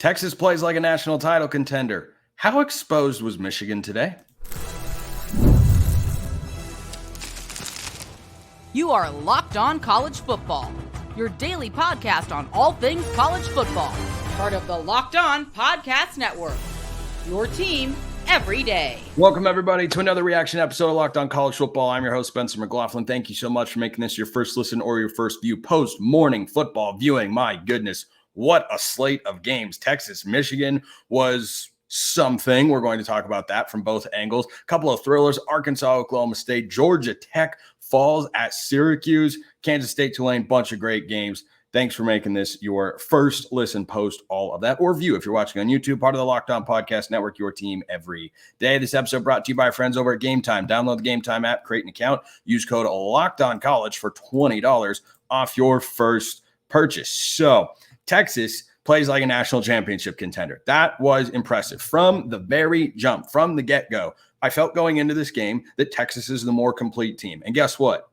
Texas plays like a national title contender. How exposed was Michigan today? You are Locked On College Football, your daily podcast on all things college football. Part of the Locked On Podcast Network, your team every day. Welcome, everybody, to another reaction episode of Locked On College Football. I'm your host, Spencer McLaughlin. Thank you so much for making this your first listen or your first view post-morning football viewing. My goodness, what a slate of games. Texas, Michigan was something. We're going to talk about that from both angles. A couple of thrillers, Arkansas, Oklahoma State, Georgia Tech falls at Syracuse, Kansas State, Tulane, bunch of great games. Thanks for making this your first listen post all of that or view if you're watching on YouTube, part of the Locked On Podcast Network, your team every day. This episode brought to you by our friends over at Game Time. Download the Game Time app, create an account, use code LOCKEDONCollege for $20 off your first purchase. So Texas plays like a national championship contender. That was impressive from the very jump, from the get-go. I felt going into this game that Texas is the more complete team. And guess what?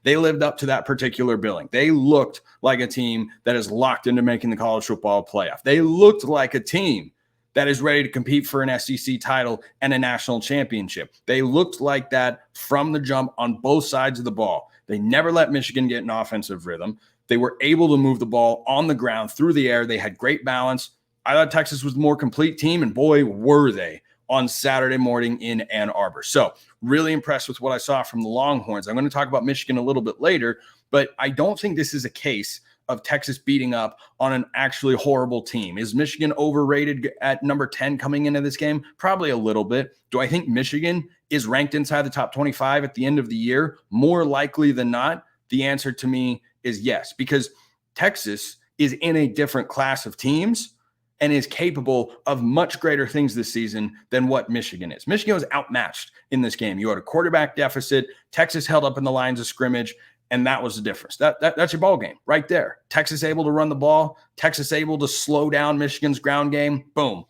They lived up to that particular billing. They looked like a team that is locked into making the college football playoff. They looked like a team that is ready to compete for an SEC title and a national championship. They looked like that from the jump on both sides of the ball. They never let Michigan get an offensive rhythm. They were able to move the ball on the ground, through the air. They had great balance. I thought Texas was the more complete team, and boy, were they on Saturday morning in Ann Arbor. So really impressed with what I saw from the Longhorns. I'm going to talk about Michigan a little bit later, but I don't think this is a case of Texas beating up on an actually horrible team. Is Michigan overrated at number 10 coming into this game? Probably a little bit. Do I think Michigan is ranked inside the top 25 at the end of the year? More likely than not, the answer to me is yes, because Texas is in a different class of teams and is capable of much greater things this season than what Michigan is. Michigan was outmatched in this game. You had a quarterback deficit. Texas held up in the lines of scrimmage, and that was the difference. That's your ball game right there. Texas able to run the ball. Texas able to slow down Michigan's ground game. Boom.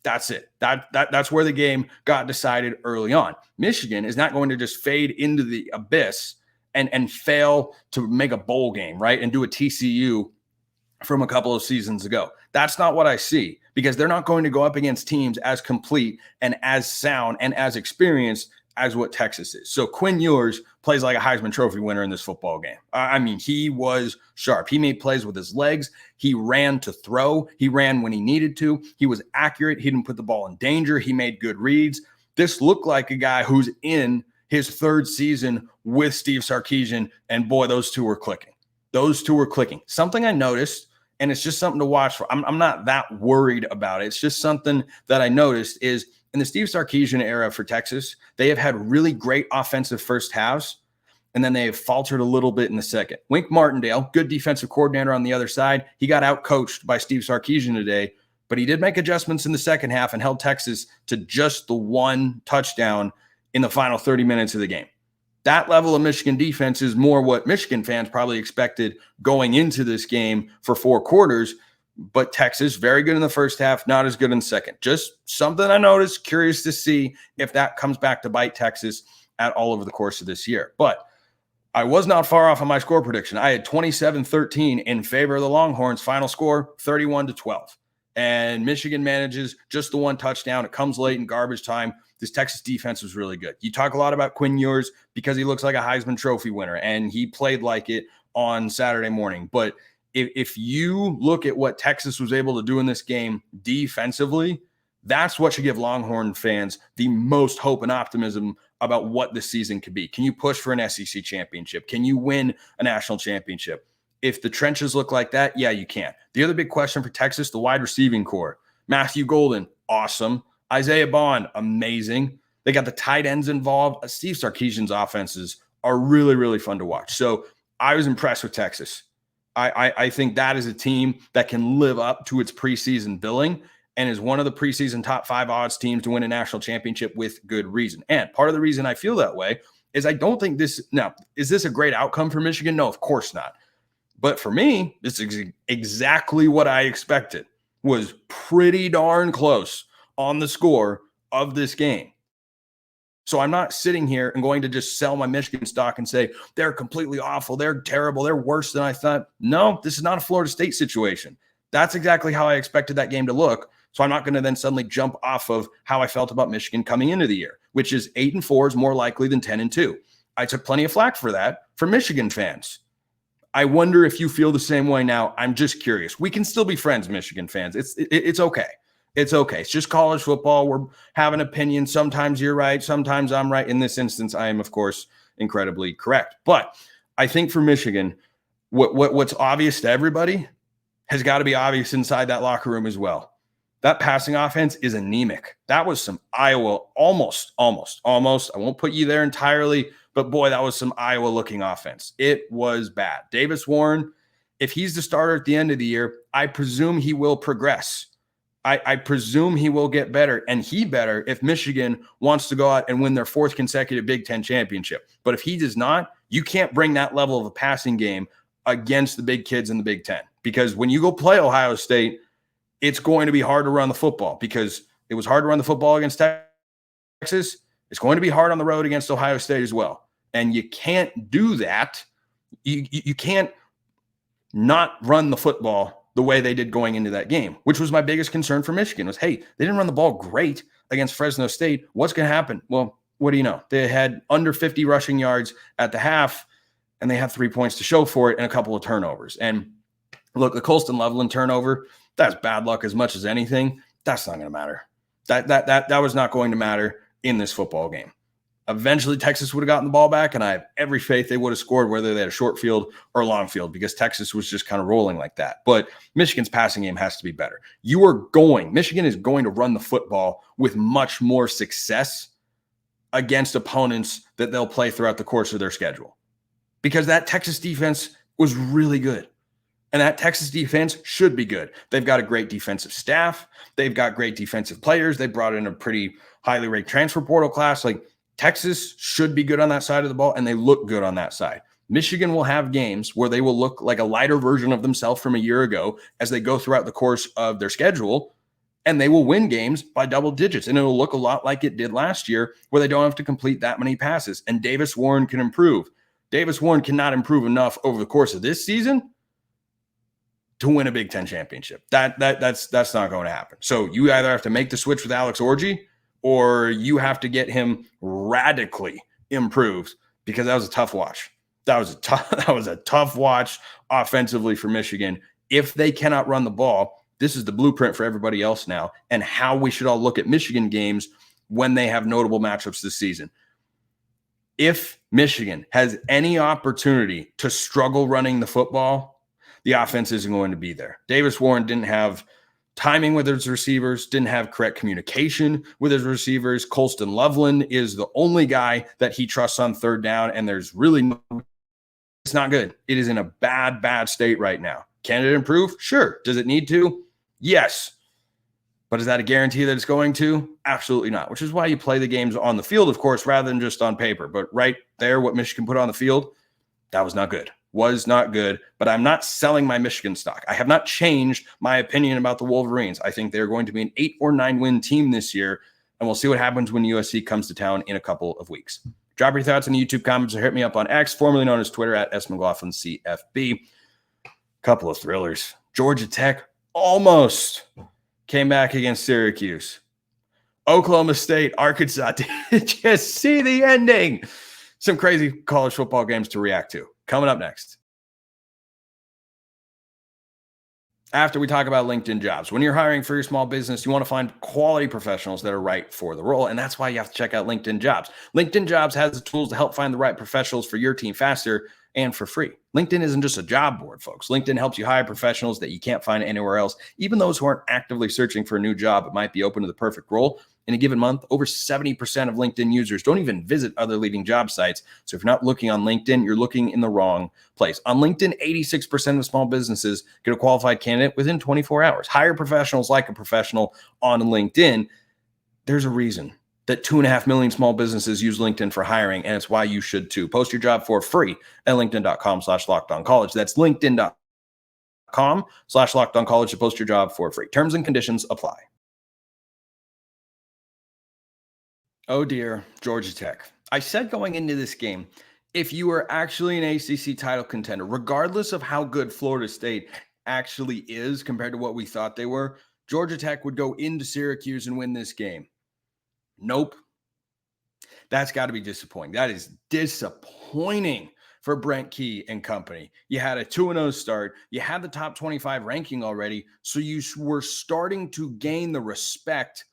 That's it. That's where the game got decided early on. Michigan is not going to just fade into the abyss and fail to make a bowl game, right, and do a TCU from a couple of seasons ago. That's not what I see, because they're not going to go up against teams as complete and as sound and as experienced as what Texas is. So Quinn Ewers plays like a Heisman Trophy winner in this football game. I mean, he was sharp. He made plays with his legs. He ran to throw. He ran when he needed to. He was accurate. He didn't put the ball in danger. He made good reads. This looked like a guy who's in his third season with Steve Sarkisian, and boy, those two were clicking. Those two were clicking. Something I noticed, and it's just something to watch for. I'm not that worried about it. It's just something that I noticed is in the Steve Sarkisian era for Texas, they have had really great offensive first halves, and then they have faltered a little bit in the second. Wink Martindale, good defensive coordinator on the other side, he got out-coached by Steve Sarkisian today, but he did make adjustments in the second half and held Texas to just the one touchdown in the final 30 minutes of the game. That level of Michigan defense is more what Michigan fans probably expected going into this game for 4 quarters, but Texas, very good in the first half, not as good in the second. Just something I noticed, curious to see if that comes back to bite Texas at all over the course of this year. But I was not far off on my score prediction. I had 27-13 in favor of the Longhorns. Final score, 31-12. And Michigan manages just the one touchdown. It comes late in garbage time. This Texas defense was really good. You talk a lot about Quinn Ewers because he looks like a Heisman Trophy winner, and he played like it on Saturday morning. But if you look at what Texas was able to do in this game defensively, that's what should give Longhorn fans the most hope and optimism about what this season could be. Can you push for an SEC championship? Can you win a national championship? If the trenches look like that, yeah, you can. The other big question for Texas, the wide receiving core. Matthew Golden, awesome. Isaiah Bond, amazing. They got the tight ends involved. Steve Sarkisian's offenses are really, really fun to watch. So I was impressed with Texas. I think that is a team that can live up to its preseason billing and is one of the preseason top 5 odds teams to win a national championship with good reason. And part of the reason I feel that way is I don't think this – now, is this a great outcome for Michigan? No, of course not. But for me, this is exactly what I expected. Was pretty darn close on the score of this game. So I'm not sitting here and going to just sell my Michigan stock and say they're completely awful, they're terrible, they're worse than I thought. No, this is not a Florida State situation. That's exactly how I expected that game to look. So I'm not going to then suddenly jump off of how I felt about Michigan coming into the year, which is 8-4 is more likely than 10-2. I took plenty of flack for that from Michigan fans. I wonder if you feel the same way now. I'm just curious. We can still be friends, Michigan fans. It's okay. It's okay. It's just college football. We're having opinions. Sometimes you're right. Sometimes I'm right. In this instance, I am, of course, incredibly correct. But I think for Michigan, what's obvious to everybody has got to be obvious inside that locker room as well. That passing offense is anemic. That was some Iowa, almost. I won't put you there entirely, but boy, that was some Iowa-looking offense. It was bad. Davis Warren, if he's the starter at the end of the year, I presume he will progress. I presume he will get better, and he better if Michigan wants to go out and win their 4th consecutive Big Ten championship. But if he does not, you can't bring that level of a passing game against the big kids in the Big Ten. Because when you go play Ohio State, it's going to be hard to run the football because it was hard to run the football against Texas. It's going to be hard on the road against Ohio State as well. And you can't do that. You can't not run the football the way they did going into that game, which was my biggest concern for Michigan was, hey, they didn't run the ball great against Fresno State. What's going to happen? Well, what do you know? They had under 50 rushing yards at the half, and they had 3 points to show for it and a couple of turnovers. And look, the Colston Loveland turnover, that's bad luck as much as anything. That's not going to matter. That was not going to matter in this football game. Eventually, Texas would have gotten the ball back, and I have every faith they would have scored, whether they had a short field or long field, because Texas was just kind of rolling like that. But Michigan's passing game has to be better. Michigan is going to run the football with much more success against opponents that they'll play throughout the course of their schedule, because that Texas defense was really good. And that Texas defense should be good. They've got a great defensive staff. They've got great defensive players. They brought in a pretty highly ranked transfer portal class. Like, Texas should be good on that side of the ball, and they look good on that side. Michigan will have games where they will look like a lighter version of themselves from a year ago as they go throughout the course of their schedule, and they will win games by double digits. And it'll look a lot like it did last year, where they don't have to complete that many passes. And Davis Warren can improve. Davis Warren cannot improve enough over the course of this season to win a Big Ten championship. That's not going to happen. So you either have to make the switch with Alex Orji, or you have to get him radically improved, because that was a tough watch. That was a tough watch offensively for Michigan. If they cannot run the ball, this is the blueprint for everybody else now, and how we should all look at Michigan games when they have notable matchups this season. If Michigan has any opportunity to struggle running the football, the offense isn't going to be there. Davis Warren didn't have timing with his receivers, didn't have correct communication with his receivers. Colston Loveland is the only guy that he trusts on third down, and it's not good. It is in a bad state right now. Can it improve? Sure. Does it need to? Yes. But is that a guarantee that it's going to? Absolutely not, which is why you play the games on the field, of course, rather than just on paper. But right there, what Michigan put on the field, that was not good. Was not good, but I'm not selling my Michigan stock. I have not changed my opinion about the Wolverines. I think they're going to be an 8 or 9 win team this year, and we'll see what happens when USC comes to town in a couple of weeks. Drop your thoughts in the YouTube comments or hit me up on X, formerly known as Twitter, at @McLaughlinCFB. Couple of thrillers. Georgia Tech almost came back against Syracuse. Oklahoma State, Arkansas, did you see the ending? Some crazy college football games to react to. Coming up next. After we talk about LinkedIn jobs, when you're hiring for your small business, you want to find quality professionals that are right for the role. And that's why you have to check out LinkedIn Jobs. LinkedIn Jobs has the tools to help find the right professionals for your team faster and for free. LinkedIn isn't just a job board, folks. LinkedIn helps you hire professionals that you can't find anywhere else. Even those who aren't actively searching for a new job but might be open to the perfect role. In a given month, over 70% of LinkedIn users don't even visit other leading job sites. So if you're not looking on LinkedIn, you're looking in the wrong place. On LinkedIn, 86% of small businesses get a qualified candidate within 24 hours. Hire professionals like a professional on LinkedIn. There's a reason that 2.5 million small businesses use LinkedIn for hiring, and it's why you should too. Post your job for free at linkedin.com/lockedoncollege. That's linkedin.com/lockedoncollege to post your job for free. Terms and conditions apply. Oh dear, Georgia Tech. I said going into this game, if you are actually an ACC title contender, regardless of how good Florida State actually is compared to what we thought they were, Georgia Tech would go into Syracuse and win this game. Nope. That's got to be disappointing. That is disappointing for Brent Key and company. You had a 2-0 start. You had the top 25 ranking already. So you were starting to gain the respect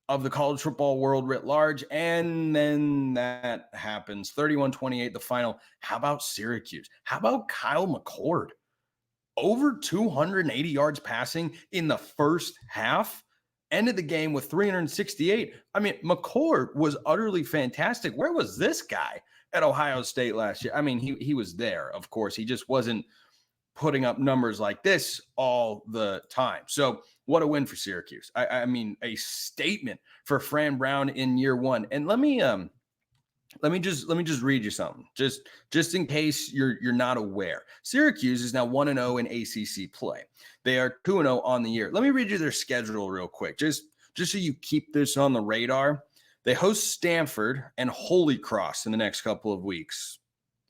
of the college football world writ large. And then that happens. 31-28, the final. How about Syracuse? How about Kyle McCord? Over 280 yards passing in the first half. Ended the game with 368. I mean, McCord was utterly fantastic. Where was this guy at Ohio State last year? I mean, he was there, of course. He just wasn't putting up numbers like this all the time. So what a win for Syracuse. I mean, a statement for Fran Brown in year one. And let me just read you something, just in case you're not aware. Syracuse is now 1-0 in ACC play. They are 2-0 on the year. Let me read you their schedule real quick, just so you keep this on the radar. They host Stanford and Holy Cross in the next couple of weeks.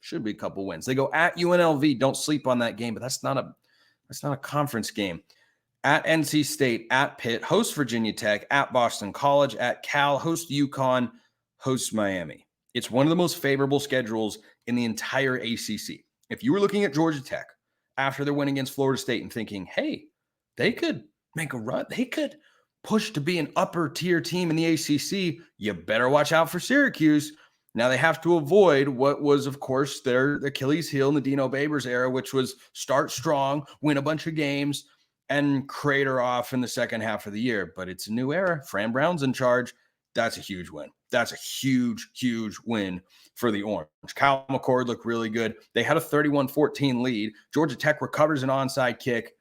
Should be a couple wins. They go at UNLV. Don't sleep on that game, but that's not a conference game. At NC State, at Pitt, host Virginia Tech, at Boston College, at Cal, host UConn, host Miami. It's one of the most favorable schedules in the entire ACC. If you were looking at Georgia Tech after their win against Florida State and thinking, hey, they could make a run, they could push to be an upper tier team in the ACC, you better watch out for Syracuse. Now they have to avoid what was, of course, their Achilles heel in the Dino Babers era, which was start strong, win a bunch of games, and crater off in the second half of the year. But it's a new era. Fran Brown's in charge. That's a huge win. That's a huge, huge win for the Orange. Kyle McCord looked really good. They had a 31-14 lead. Georgia Tech recovers an onside kick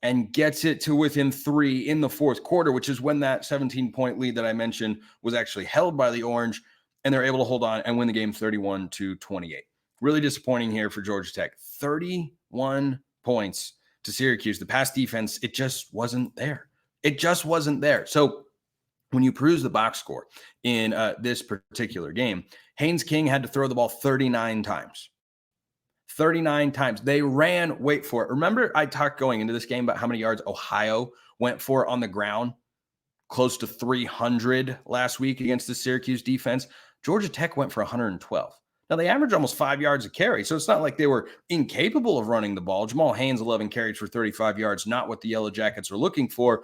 and gets it to within 3 in the fourth quarter, which is when that 17-point lead that I mentioned was actually held by the Orange, and they're able to hold on and win the game 31-28. Really disappointing here for Georgia Tech. 31 points to Syracuse. The pass defense, it just wasn't there. It just wasn't there. So when you peruse the box score in this particular game, Haynes King had to throw the ball 39 times. 39 times. They ran, wait for it. Remember I talked going into this game about how many yards Ohio went for on the ground? Close to 300 last week against the Syracuse defense. Georgia Tech went for 112. Now, they averaged almost 5 yards a carry, so it's not like they were incapable of running the ball. Jamal Haynes, 11 carries for 35 yards, not what the Yellow Jackets were looking for.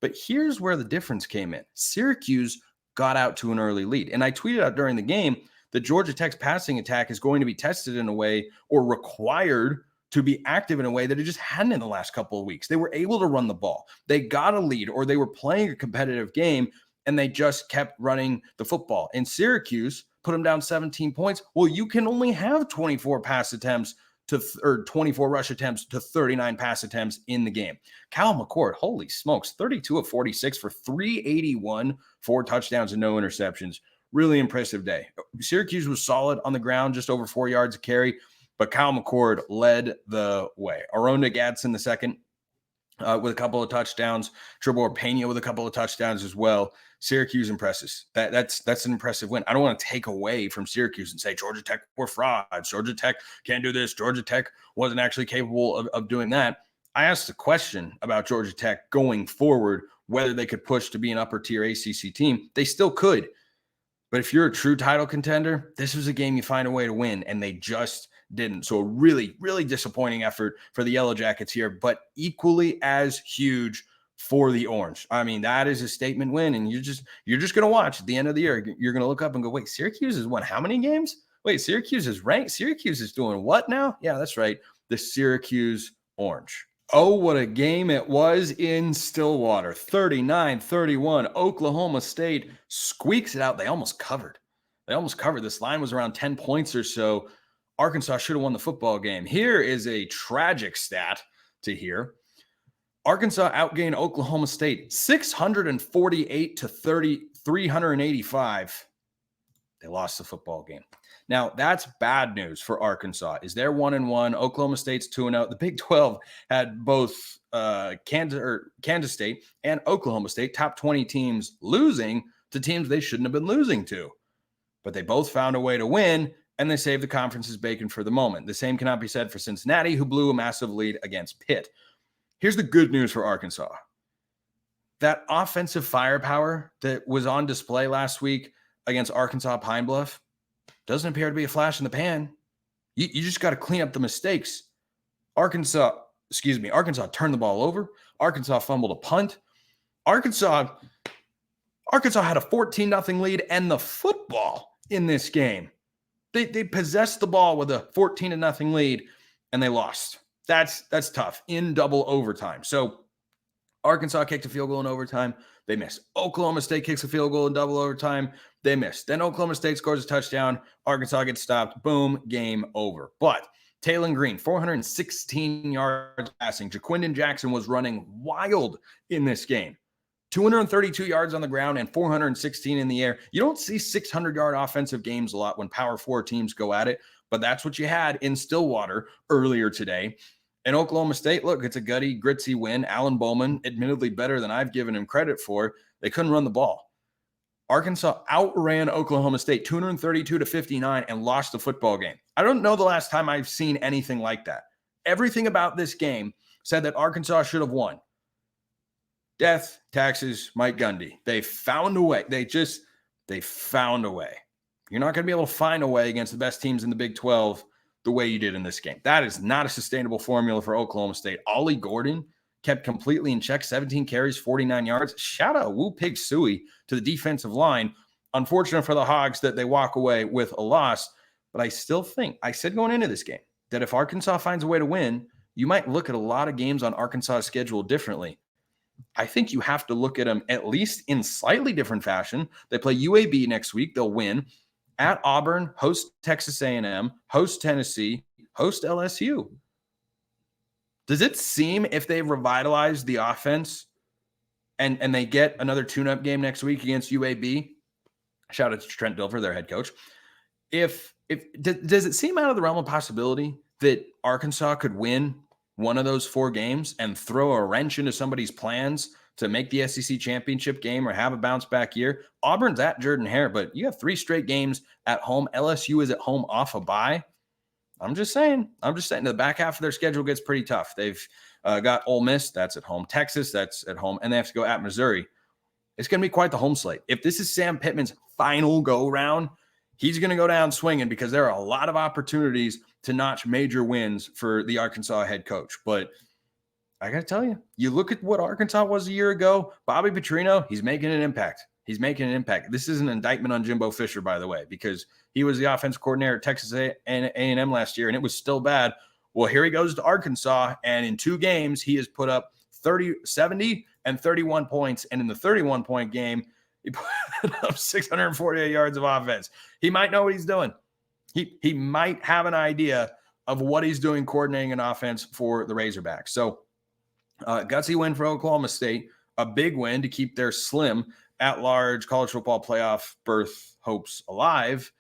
But here's where the difference came in. Syracuse got out to an early lead. And I tweeted out during the game that Georgia Tech's passing attack is going to be tested in a way or required to be active in a way that it just hadn't in the last couple of weeks. They were able to run the ball. They got a lead, or they were playing a competitive game, and they just kept running the football. And Syracuse put them down 17 points. Well, you can only have 24 pass attempts or 24 rush attempts to 39 pass attempts in the game. Kyle McCord, holy smokes, 32 of 46 for 381, 4 touchdowns and no interceptions. Really impressive day. Syracuse was solid on the ground, just over 4 yards a carry, but Kyle McCord led the way. Aronda Gadsden the second with a couple of touchdowns. Trebor Pena with a couple of touchdowns as well. Syracuse impresses. That's an impressive win. I don't want to take away from Syracuse and say Georgia Tech were frauds. Georgia Tech can't do this. Georgia Tech wasn't actually capable of doing that. I asked the question about Georgia Tech going forward, whether they could push to be an upper tier ACC team. They still could. But if you're a true title contender, this was a game you find a way to win, and they just didn't. So a really, really disappointing effort for the Yellow Jackets here, but equally as huge for the Orange. I mean, that is a statement win, and you're just going to watch at the end of the year. You're going to look up and go, wait, Syracuse has won how many games? Wait, Syracuse is ranked. Syracuse is doing what now? Yeah, that's right. The Syracuse Orange. Oh, what a game it was in Stillwater. 39-31. Oklahoma State squeaks it out. They almost covered. This line was around 10 points or so. Arkansas should have won the football game. Here is a tragic stat to hear. Arkansas outgained Oklahoma State 648 to 385. They lost the football game. Now, that's bad news for Arkansas. Is they're 1-1. Oklahoma State's 2-0. The Big 12 had both Kansas State and Oklahoma State, top 20 teams, losing to teams they shouldn't have been losing to. But they both found a way to win, and they saved the conference's bacon for the moment. The same cannot be said for Cincinnati, who blew a massive lead against Pitt. Here's the good news for Arkansas. That offensive firepower that was on display last week against Arkansas Pine Bluff doesn't appear to be a flash in the pan. You just got to clean up the mistakes. Arkansas turned the ball over. Arkansas fumbled a punt. Arkansas had a 14-0 lead and the football in this game. They possessed the ball with a 14-0 lead and they lost. That's tough in double overtime. So Arkansas kicked a field goal in overtime. They missed. Oklahoma State kicks a field goal in double overtime. They missed. Then Oklahoma State scores a touchdown. Arkansas gets stopped. Boom, game over. But Taylon Green, 416 yards passing. Jaquindon Jackson was running wild in this game. 232 yards on the ground and 416 in the air. You don't see 600-yard offensive games a lot when Power 4 teams go at it, but that's what you had in Stillwater earlier today. And Oklahoma State, look, it's a gutty, gritty win. Alan Bowman, admittedly better than I've given him credit for. They couldn't run the ball. Arkansas outran Oklahoma State 232-59 and lost the football game. I don't know the last time I've seen anything like that. Everything about this game said that Arkansas should have won. Death, taxes, Mike Gundy. They found a way. They found a way. You're not going to be able to find a way against the best teams in the Big 12 the way you did in this game. That is not a sustainable formula for Oklahoma State. Ollie Gordon kept completely in check, 17 carries, 49 yards. Shout out Woo Pig Suey to the defensive line. Unfortunate for the Hogs that they walk away with a loss, but I still think, I said going into this game, that if Arkansas finds a way to win, you might look at a lot of games on Arkansas' schedule differently. I think you have to look at them at least in slightly different fashion. They play UAB next week. They'll win. At Auburn, host Texas A&M, host Tennessee, host LSU. Does it seem if they revitalize the offense and they get another tune-up game next week against UAB? Shout out to Trent Dilfer, their head coach. Does it seem out of the realm of possibility that Arkansas could win one of those 4 games and throw a wrench into somebody's plans to make the SEC championship game or have a bounce back year? Auburn's at Jordan-Hare, but you have 3 straight games at home. LSU is at home off a bye. I'm just saying the back half of their schedule gets pretty tough. They've got Ole Miss, that's at home. Texas, that's at home. And they have to go at Missouri. It's going to be quite the home slate. If this is Sam Pittman's final go-round, he's going to go down swinging because there are a lot of opportunities to notch major wins for the Arkansas head coach. But I got to tell you, you look at what Arkansas was a year ago, Bobby Petrino, he's making an impact. This is an indictment on Jimbo Fisher, by the way, because he was the offensive coordinator at Texas A&M last year, and it was still bad. Well, here he goes to Arkansas, and in 2 games, he has put up 70 and 31 points, and in the 31-point game, he put up 648 yards of offense. He might know what he's doing. He might have an idea of what he's doing coordinating an offense for the Razorbacks. So, gutsy win for Oklahoma State, a big win to keep their slim at-large college football playoff berth hopes alive.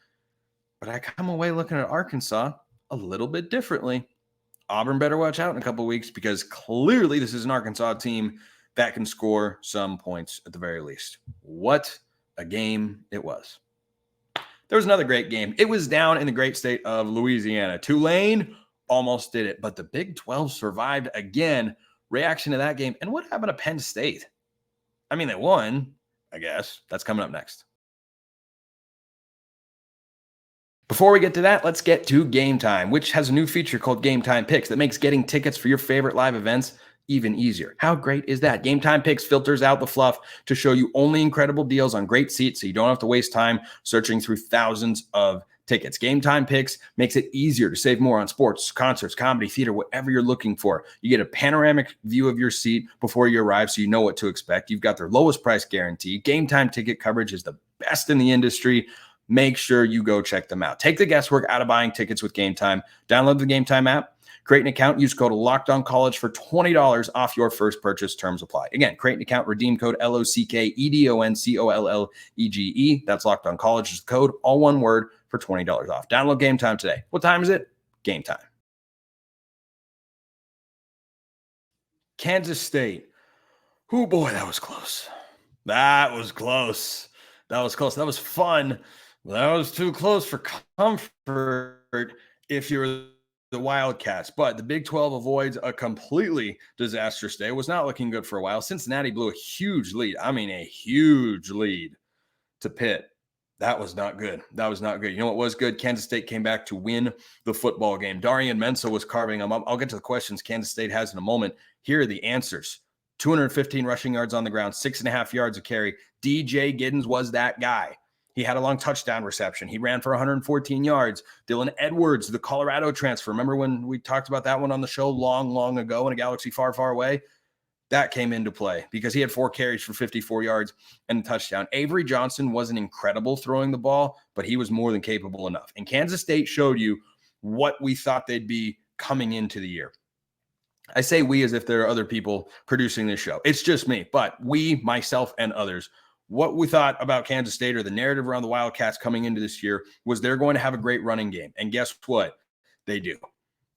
But I come away looking at Arkansas a little bit differently. Auburn better watch out in a couple of weeks because clearly this is an Arkansas team that can score some points at the very least. What a game it was. There was another great game. It was down in the great state of Louisiana. Tulane almost did it, but the Big 12 survived again. Reaction to that game. And what happened to Penn State? I mean, they won, I guess. That's coming up next. Before we get to that, let's get to Game Time, which has a new feature called Game Time Picks that makes getting tickets for your favorite live events even easier. How great is that? Game Time Picks filters out the fluff to show you only incredible deals on great seats so you don't have to waste time searching through thousands of tickets. Game Time Picks makes it easier to save more on sports, concerts, comedy, theater, whatever you're looking for. You get a panoramic view of your seat before you arrive so you know what to expect. You've got their lowest price guarantee. Game Time ticket coverage is the best in the industry. Make sure you go check them out. Take the guesswork out of buying tickets with Game Time. Download the Game Time app. Create an account. Use code LOCKEDONCollege for $20 off your first purchase. Terms apply. Again, create an account. Redeem code LOCKEDONCOLLEGE. That's LOCKEDONCollege is the code. All one word for $20 off. Download Game Time today. What time is it? Game Time. Kansas State. Oh boy, that was close. That was close. That was fun. That was too close for comfort if you're the Wildcats, but the Big 12 avoids a completely disastrous day. It was not looking good for a while. Cincinnati blew a huge lead. I mean, a huge lead to Pitt. That was not good. That was not good. You know what was good? Kansas State came back to win the football game. Darian Mensah was carving them up. I'll get to the questions Kansas State has in a moment. Here are the answers. 215 rushing yards on the ground, 6.5 yards a carry. DJ Giddens was that guy. He had a long touchdown reception. He ran for 114 yards. Dylan Edwards, the Colorado transfer. Remember when we talked about that one on the show long, long ago in a galaxy far, far away? That came into play because he had 4 carries for 54 yards and a touchdown. Avery Johnson wasn't incredible throwing the ball, but he was more than capable enough. And Kansas State showed you what we thought they'd be coming into the year. I say we as if there are other people producing this show. It's just me, but we, myself, and others, what we thought about Kansas State or the narrative around the Wildcats coming into this year was they're going to have a great running game. And guess what? They do.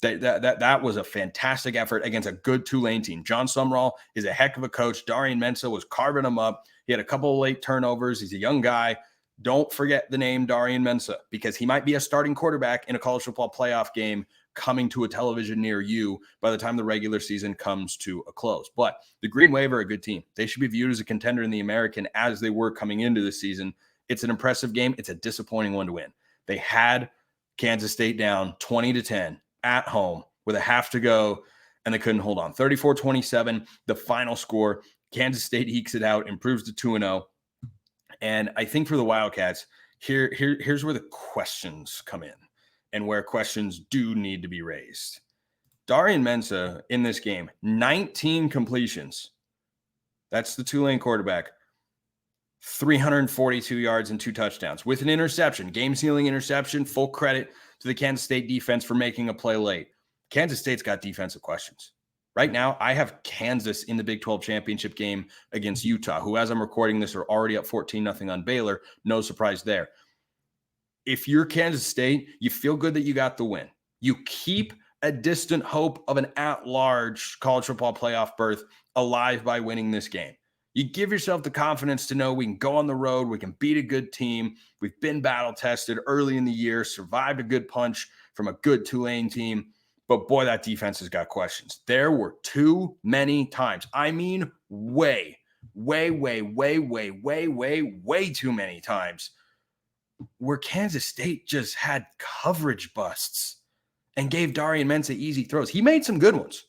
That was a fantastic effort against a good Tulane team. John Sumrall is a heck of a coach. Darian Mensah was carving him up. He had a couple of late turnovers. He's a young guy. Don't forget the name Darian Mensah because he might be a starting quarterback in a college football playoff game coming to a television near you by the time the regular season comes to a close. But the Green Wave are a good team. They should be viewed as a contender in the American as they were coming into the season. It's an impressive game. It's a disappointing one to win. They had Kansas State down 20-10 at home with a half to go, and they couldn't hold on. 34-27, the final score. Kansas State ekes it out, improves to 2-0. And I think for the Wildcats, here's where the questions come in and where questions do need to be raised. Darian Mensah in this game, 19 completions. That's the Tulane quarterback. 342 yards and 2 touchdowns with an interception, game-sealing interception. Full credit to the Kansas State defense for making a play late. Kansas State's got defensive questions. Right now, I have Kansas in the Big 12 championship game against Utah, who, as I'm recording this, are already up 14-0 on Baylor. No surprise there. If you're Kansas State, you feel good that you got the win. You keep a distant hope of an at-large college football playoff berth alive by winning this game. You give yourself the confidence to know we can go on the road, we can beat a good team. We've been battle-tested early in the year, survived a good punch from a good Tulane team. But boy, that defense has got questions. There were too many times. I mean, way too many times where Kansas State just had coverage busts and gave Darian Mensah easy throws. He made some good ones.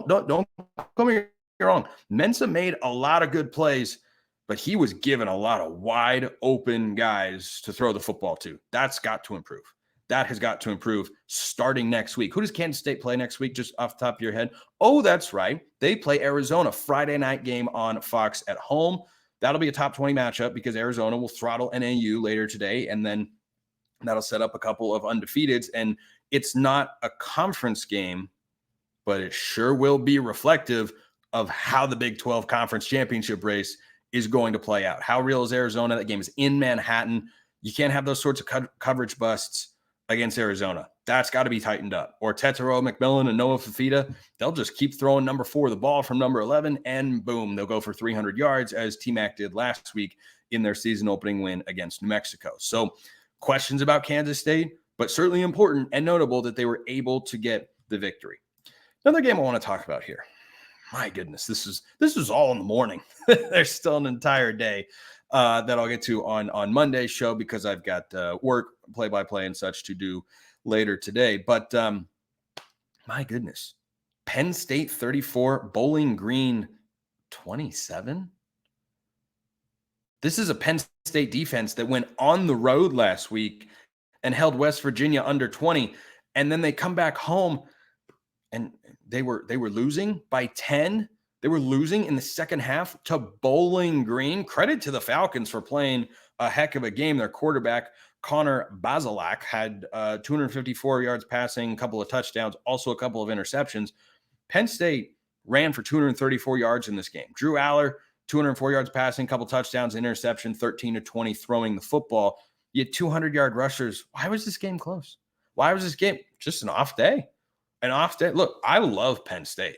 Don't come here wrong. Mensah made a lot of good plays, but he was given a lot of wide open guys to throw the football to. That's got to improve. That has got to improve starting next week. Who does Kansas State play next week, just off the top of your head? Oh, that's right. They play Arizona, Friday night game on Fox at home. That'll be a top 20 matchup because Arizona will throttle NAU later today, and then that'll set up a couple of undefeateds. And it's not a conference game, but it sure will be reflective of how the Big 12 conference championship race is going to play out. How real is Arizona? That game is in Manhattan. You can't have those sorts of coverage busts against Arizona. That's got to be tightened up. Or Tetero McMillan and Noah Fafita, they'll just keep throwing number 4 the ball from number 11, and boom, they'll go for 300 yards as T-Mac did last week in their season opening win against New Mexico. So questions about Kansas State, but certainly important and notable that they were able to get the victory. Another game I want to talk about here. My goodness, this is all in the morning. There's still an entire day that I'll get to on Monday's show because I've got work, play-by-play and such to do later today. But my goodness, Penn State 34, Bowling Green 27. This is a Penn State defense that went on the road last week and held West Virginia under 20, and then they come back home and they were losing by 10. They were losing in the second half to Bowling Green. Credit to the Falcons for playing a heck of a game. Their quarterback, Connor Bazelak, had 254 yards passing, a couple of touchdowns, also a couple of interceptions. Penn State ran for 234 yards in this game. Drew Aller, 204 yards passing, a couple touchdowns, interception, 13-20 throwing the football. You had 200-yard rushers. Why was this game close? Why was this game just an off day? An off day. Look, I love Penn State.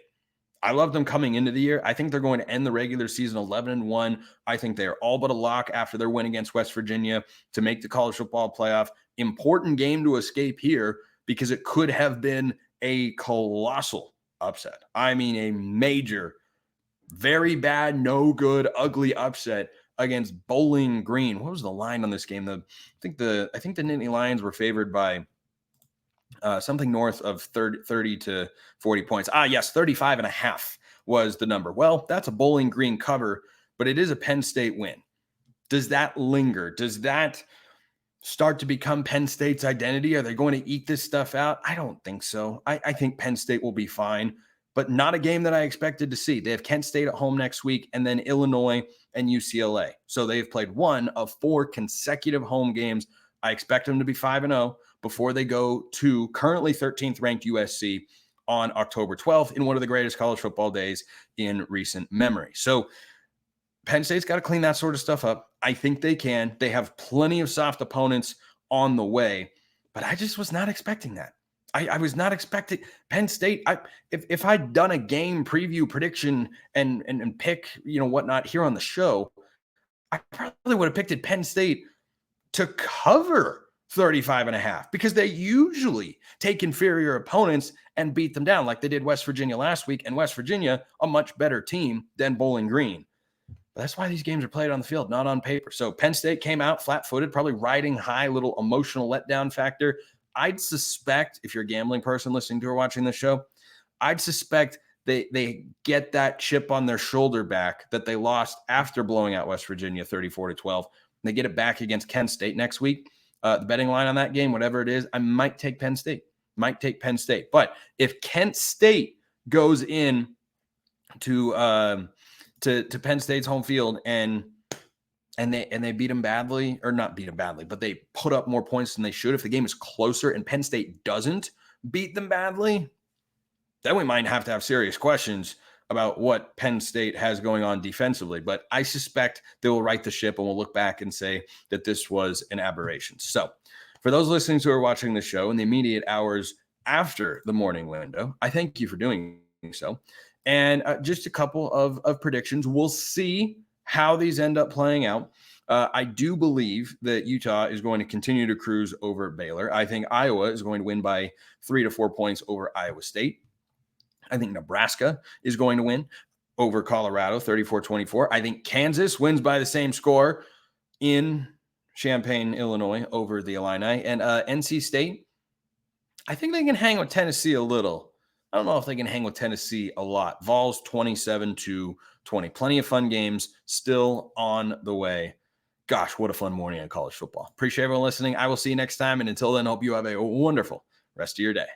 I love them coming into the year. I think they're going to end the regular season 11-1. I think they are all but a lock after their win against West Virginia to make the college football playoff. Important game to escape here because it could have been a colossal upset. I mean, a major, very bad, no good, ugly upset against Bowling Green. What was the line on this game? I think the Nittany Lions were favored by something north of 30 to 40 points. Yes, 35.5 was the number. Well, that's a Bowling Green cover, but it is a Penn State win. Does that linger? Does that start to become Penn State's identity? Are they going to eat this stuff out? I don't think so. I think Penn State will be fine, but not a game that I expected to see. They have Kent State at home next week and then Illinois and UCLA. So they've played one of 4 consecutive home games. I expect them to be 5-0 before they go to currently 13th ranked USC on October 12th in one of the greatest college football days in recent memory. So Penn State's got to clean that sort of stuff up. I think they can. They have plenty of soft opponents on the way, but I just was not expecting that. I was not expecting Penn State. If I'd done a game preview prediction and pick, whatnot here on the show, I probably would have picked it Penn State to cover 35.5 because they usually take inferior opponents and beat them down like they did West Virginia last week, and West Virginia, a much better team than Bowling Green. But that's why these games are played on the field, not on paper. So Penn State came out flat-footed, probably riding high, little emotional letdown factor. I'd suspect, if you're a gambling person listening to or watching this show, I'd suspect they get that chip on their shoulder back that they lost after blowing out West Virginia 34-12. They get it back against Kent State next week. The betting line on that game, whatever it is, I might take Penn State. But if Kent State goes in to Penn State's home field and they beat them badly, or not beat them badly, but they put up more points than they should, if the game is closer and Penn State doesn't beat them badly, then we might have to have serious questions about what Penn State has going on defensively. But I suspect they will right the ship and we'll look back and say that this was an aberration. So for those listeners who are watching the show in the immediate hours after the morning window, I thank you for doing so. And just a couple of predictions. We'll see how these end up playing out. I do believe that Utah is going to continue to cruise over Baylor. I think Iowa is going to win by 3 to 4 points over Iowa State. I think Nebraska is going to win over Colorado, 34-24. I think Kansas wins by the same score in Champaign, Illinois, over the Illini. And NC State, I think they can hang with Tennessee a little. I don't know if they can hang with Tennessee a lot. Vols 27-20. Plenty of fun games still on the way. Gosh, what a fun morning in college football. Appreciate everyone listening. I will see you next time. And until then, hope you have a wonderful rest of your day.